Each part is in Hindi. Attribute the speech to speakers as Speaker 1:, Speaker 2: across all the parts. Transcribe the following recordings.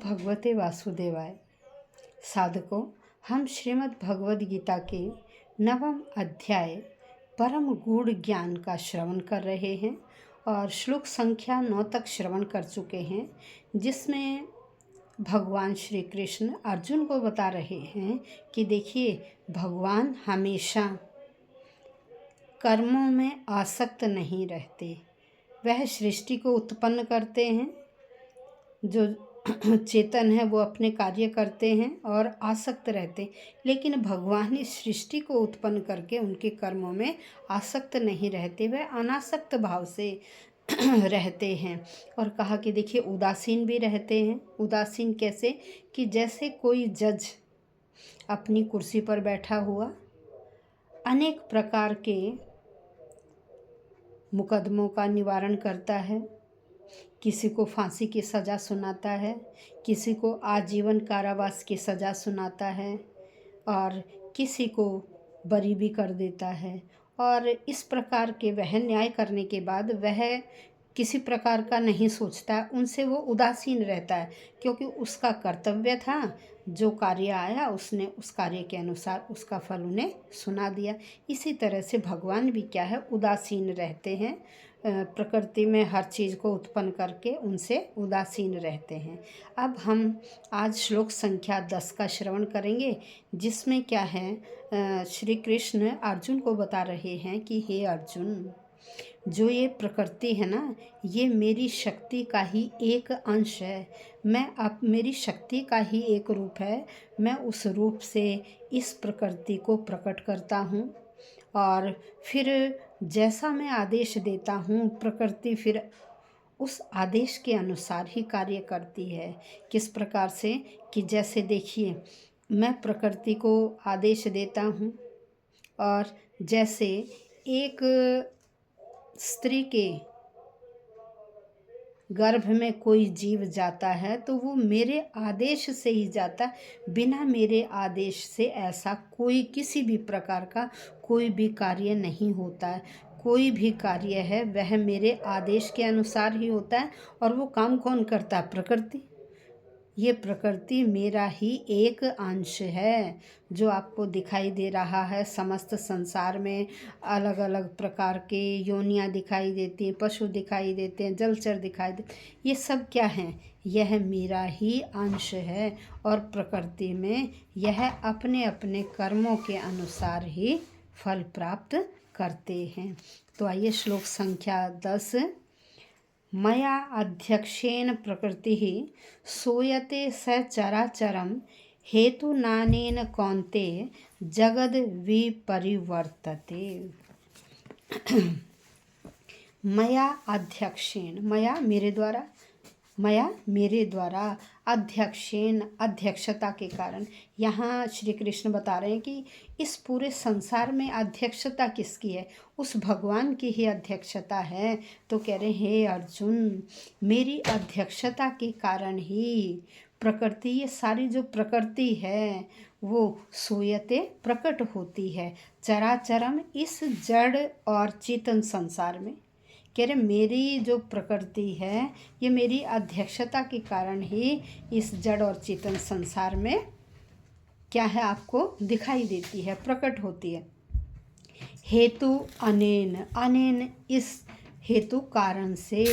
Speaker 1: भगवते वासुदेवाय। साधकों, हम श्रीमद् भगवद गीता के 9वें अध्याय परम गूढ़ ज्ञान का श्रवण कर रहे हैं और श्लोक संख्या 9 तक श्रवण कर चुके हैं, जिसमें भगवान श्री कृष्ण अर्जुन को बता रहे हैं कि देखिए, भगवान हमेशा कर्मों में आसक्त नहीं रहते। वह सृष्टि को उत्पन्न करते हैं, जो चेतन है वो अपने कार्य करते हैं और आसक्त रहते, लेकिन भगवान इस सृष्टि को उत्पन्न करके उनके कर्मों में आसक्त नहीं रहते, वह अनासक्त भाव से रहते हैं। और कहा कि देखिए, उदासीन भी रहते हैं। उदासीन कैसे? कि जैसे कोई जज अपनी कुर्सी पर बैठा हुआ अनेक प्रकार के मुकदमों का निवारण करता है, किसी को फांसी की सज़ा सुनाता है, किसी को आजीवन कारावास की सज़ा सुनाता है और किसी को बरी भी कर देता है। और इस प्रकार के वह न्याय करने के बाद वह किसी प्रकार का नहीं सोचता है, उनसे वो उदासीन रहता है, क्योंकि उसका कर्तव्य था, जो कार्य आया उसने उस कार्य के अनुसार उसका फल उन्हें सुना दिया। इसी तरह से भगवान भी क्या है, उदासीन रहते हैं, प्रकृति में हर चीज़ को उत्पन्न करके उनसे उदासीन रहते हैं। अब हम आज श्लोक संख्या 10 का श्रवण करेंगे, जिसमें क्या है, श्री कृष्ण अर्जुन को बता रहे हैं कि हे अर्जुन, जो ये प्रकृति है ना, ये मेरी शक्ति का ही एक अंश है। मेरी शक्ति का ही एक रूप है। मैं उस रूप से इस प्रकृति को प्रकट करता हूँ और फिर जैसा मैं आदेश देता हूँ, प्रकृति फिर उस आदेश के अनुसार ही कार्य करती है। किस प्रकार से? कि जैसे देखिए, मैं प्रकृति को आदेश देता हूँ और जैसे एक स्त्री के गर्भ में कोई जीव जाता है तो वो मेरे आदेश से ही जाता है। बिना मेरे आदेश से ऐसा कोई किसी भी प्रकार का कोई भी कार्य नहीं होता है। कोई भी कार्य है वह मेरे आदेश के अनुसार ही होता है। और वो काम कौन करता है? प्रकृति। ये प्रकृति मेरा ही एक अंश है। जो आपको दिखाई दे रहा है, समस्त संसार में अलग अलग प्रकार के योनियाँ दिखाई देती हैं, पशु दिखाई देते हैं, जलचर दिखाई देते, ये सब क्या हैं? यह मेरा ही अंश है। और प्रकृति में यह अपने अपने कर्मों के अनुसार ही फल प्राप्त करते हैं। तो आइए श्लोक संख्या 10। मया अध्यक्षेन प्रकृतिः सूयते स चराचरं हेतुनानेन कौन्तेय जगद विपरिवर्तते। मया अध्यक्षेन, मया मेरे द्वारा अध्यक्षेन, अध्यक्षता के कारण। यहाँ श्री कृष्ण बता रहे हैं कि इस पूरे संसार में अध्यक्षता किसकी है? उस भगवान की ही अध्यक्षता है। तो कह रहे हैं, हे अर्जुन, मेरी अध्यक्षता के कारण ही प्रकृति, ये सारी जो प्रकृति है वो सूयते, प्रकट होती है, चराचरम, इस जड़ और चेतन संसार में। कह रहे मेरी जो प्रकृति है ये मेरी अध्यक्षता के कारण ही इस जड़ और चेतन संसार में क्या है, आपको दिखाई देती है, प्रकट होती है। हेतु अनेन, अनेन इस हेतु कारण से,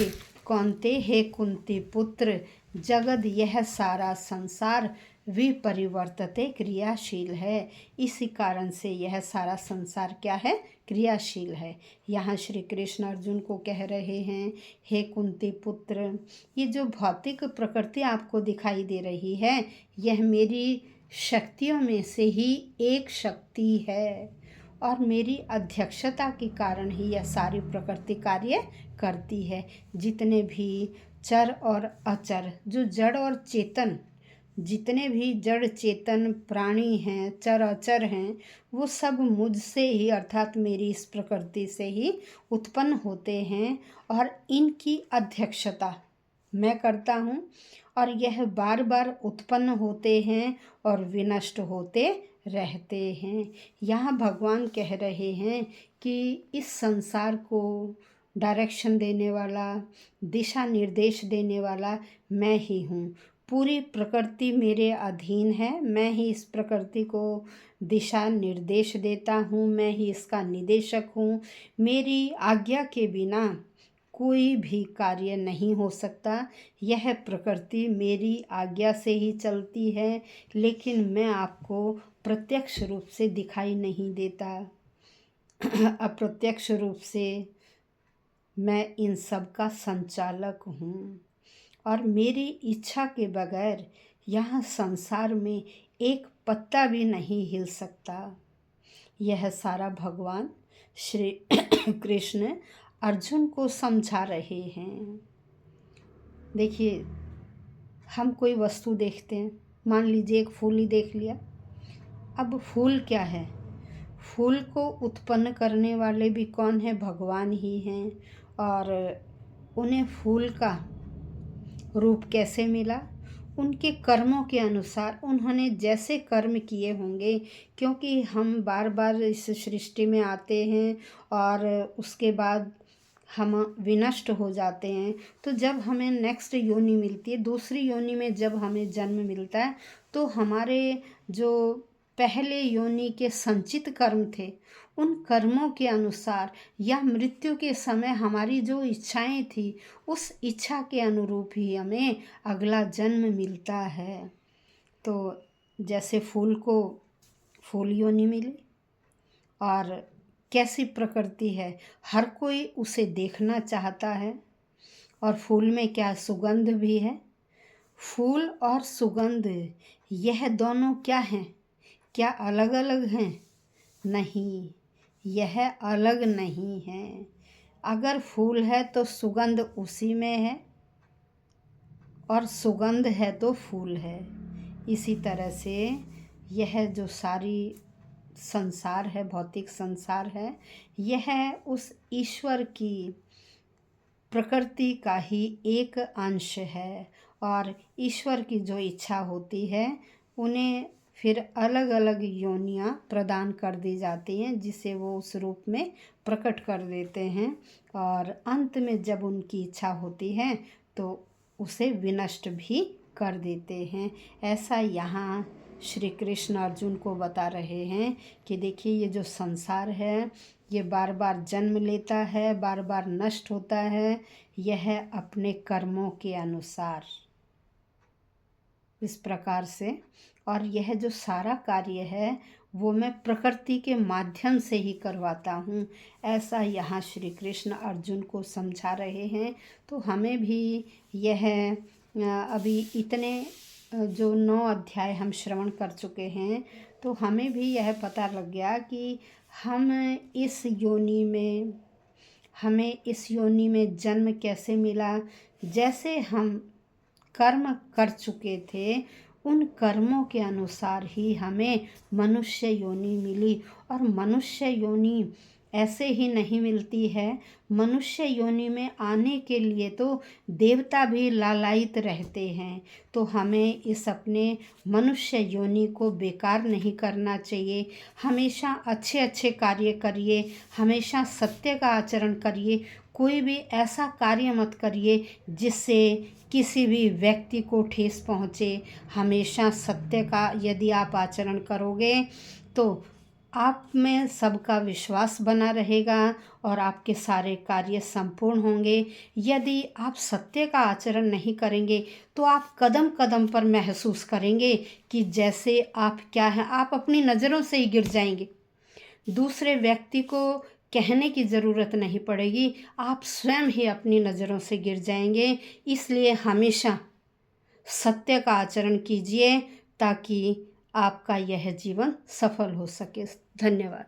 Speaker 1: कौन्ते, हे कुंती पुत्र, जगद यह सारा संसार विपरिवर्तते, क्रियाशील है। इसी कारण से यह सारा संसार क्या है? क्रियाशील है। यहाँ श्री कृष्ण अर्जुन को कह रहे हैं, हे कुंती पुत्र, ये जो भौतिक प्रकृति आपको दिखाई दे रही है, यह मेरी शक्तियों में से ही एक शक्ति है और मेरी अध्यक्षता के कारण ही यह सारी प्रकृति कार्य करती है। जितने भी चर और अचर, जो जड़ और चेतन, जितने भी जड़ चेतन प्राणी हैं, चर अचर हैं, वो सब मुझसे ही, अर्थात मेरी इस प्रकृति से ही उत्पन्न होते हैं और इनकी अध्यक्षता मैं करता हूँ और यह बार बार उत्पन्न होते हैं और विनष्ट होते रहते हैं। यहाँ भगवान कह रहे हैं कि इस संसार को डायरेक्शन देने वाला, दिशा निर्देश देने वाला मैं ही हूँ। पूरी प्रकृति मेरे अधीन है, मैं ही इस प्रकृति को दिशा निर्देश देता हूँ, मैं ही इसका निदेशक हूँ। मेरी आज्ञा के बिना कोई भी कार्य नहीं हो सकता। यह प्रकृति मेरी आज्ञा से ही चलती है, लेकिन मैं आपको प्रत्यक्ष रूप से दिखाई नहीं देता। अप्रत्यक्ष रूप से मैं इन सब का संचालक हूँ, और मेरी इच्छा के बगैर यहाँ संसार में एक पत्ता भी नहीं हिल सकता। यह सारा भगवान श्री कृष्ण अर्जुन को समझा रहे हैं। देखिए, हम कोई वस्तु देखते हैं, मान लीजिए एक फूल ही देख लिया। अब फूल क्या है? फूल को उत्पन्न करने वाले भी कौन है? भगवान ही हैं। और उन्हें फूल का रूप कैसे मिला? उनके कर्मों के अनुसार, उन्होंने जैसे कर्म किए होंगे, क्योंकि हम बार बार इस सृष्टि में आते हैं और उसके बाद हम विनष्ट हो जाते हैं। तो जब हमें नेक्स्ट योनि मिलती है, दूसरी योनि में जब हमें जन्म मिलता है, तो हमारे जो पहले योनि के संचित कर्म थे, उन कर्मों के अनुसार या मृत्यु के समय हमारी जो इच्छाएं थी, उस इच्छा के अनुरूप ही हमें अगला जन्म मिलता है। तो जैसे फूल को फूल योनि मिली, और कैसी प्रकृति है, हर कोई उसे देखना चाहता है। और फूल में क्या सुगंध भी है। फूल और सुगंध, यह दोनों क्या हैं? क्या अलग अलग हैं? नहीं, यह अलग नहीं है। अगर फूल है तो सुगंध उसी में है, और सुगंध है तो फूल है। इसी तरह से यह जो सारी संसार है, भौतिक संसार है, यह उस ईश्वर की प्रकृति का ही एक अंश है। और ईश्वर की जो इच्छा होती है, उन्हें फिर अलग अलग योनियाँ प्रदान कर दी जाती हैं, जिसे वो उस रूप में प्रकट कर देते हैं। और अंत में जब उनकी इच्छा होती है तो उसे विनष्ट भी कर देते हैं। ऐसा यहाँ श्री कृष्ण अर्जुन को बता रहे हैं कि देखिए, ये जो संसार है, ये बार बार जन्म लेता है, बार बार नष्ट होता है। यह अपने कर्मों के अनुसार इस प्रकार से, और यह जो सारा कार्य है वो मैं प्रकृति के माध्यम से ही करवाता हूँ। ऐसा यहाँ श्री कृष्ण अर्जुन को समझा रहे हैं। तो हमें भी यह अभी इतने जो 9 अध्याय हम श्रवण कर चुके हैं, तो हमें भी यह पता लग गया कि हमें इस योनि में जन्म कैसे मिला। जैसे हम कर्म कर चुके थे, उन कर्मों के अनुसार ही हमें मनुष्य योनि मिली। और मनुष्य योनि ऐसे ही नहीं मिलती है। मनुष्य योनि में आने के लिए तो देवता भी लालायित रहते हैं। तो हमें इस अपने मनुष्य योनि को बेकार नहीं करना चाहिए। हमेशा अच्छे अच्छे कार्य करिए, हमेशा सत्य का आचरण करिए। कोई भी ऐसा कार्य मत करिए जिससे किसी भी व्यक्ति को ठेस पहुँचे। हमेशा सत्य का यदि आप आचरण करोगे तो आप में सबका विश्वास बना रहेगा और आपके सारे कार्य संपूर्ण होंगे। यदि आप सत्य का आचरण नहीं करेंगे तो आप कदम कदम पर महसूस करेंगे कि जैसे आप क्या हैं, आप अपनी नज़रों से ही गिर जाएंगे। दूसरे व्यक्ति को कहने की ज़रूरत नहीं पड़ेगी, आप स्वयं ही अपनी नज़रों से गिर जाएंगे। इसलिए हमेशा सत्य का आचरण कीजिए ताकि आपका यह जीवन सफल हो सके। धन्यवाद।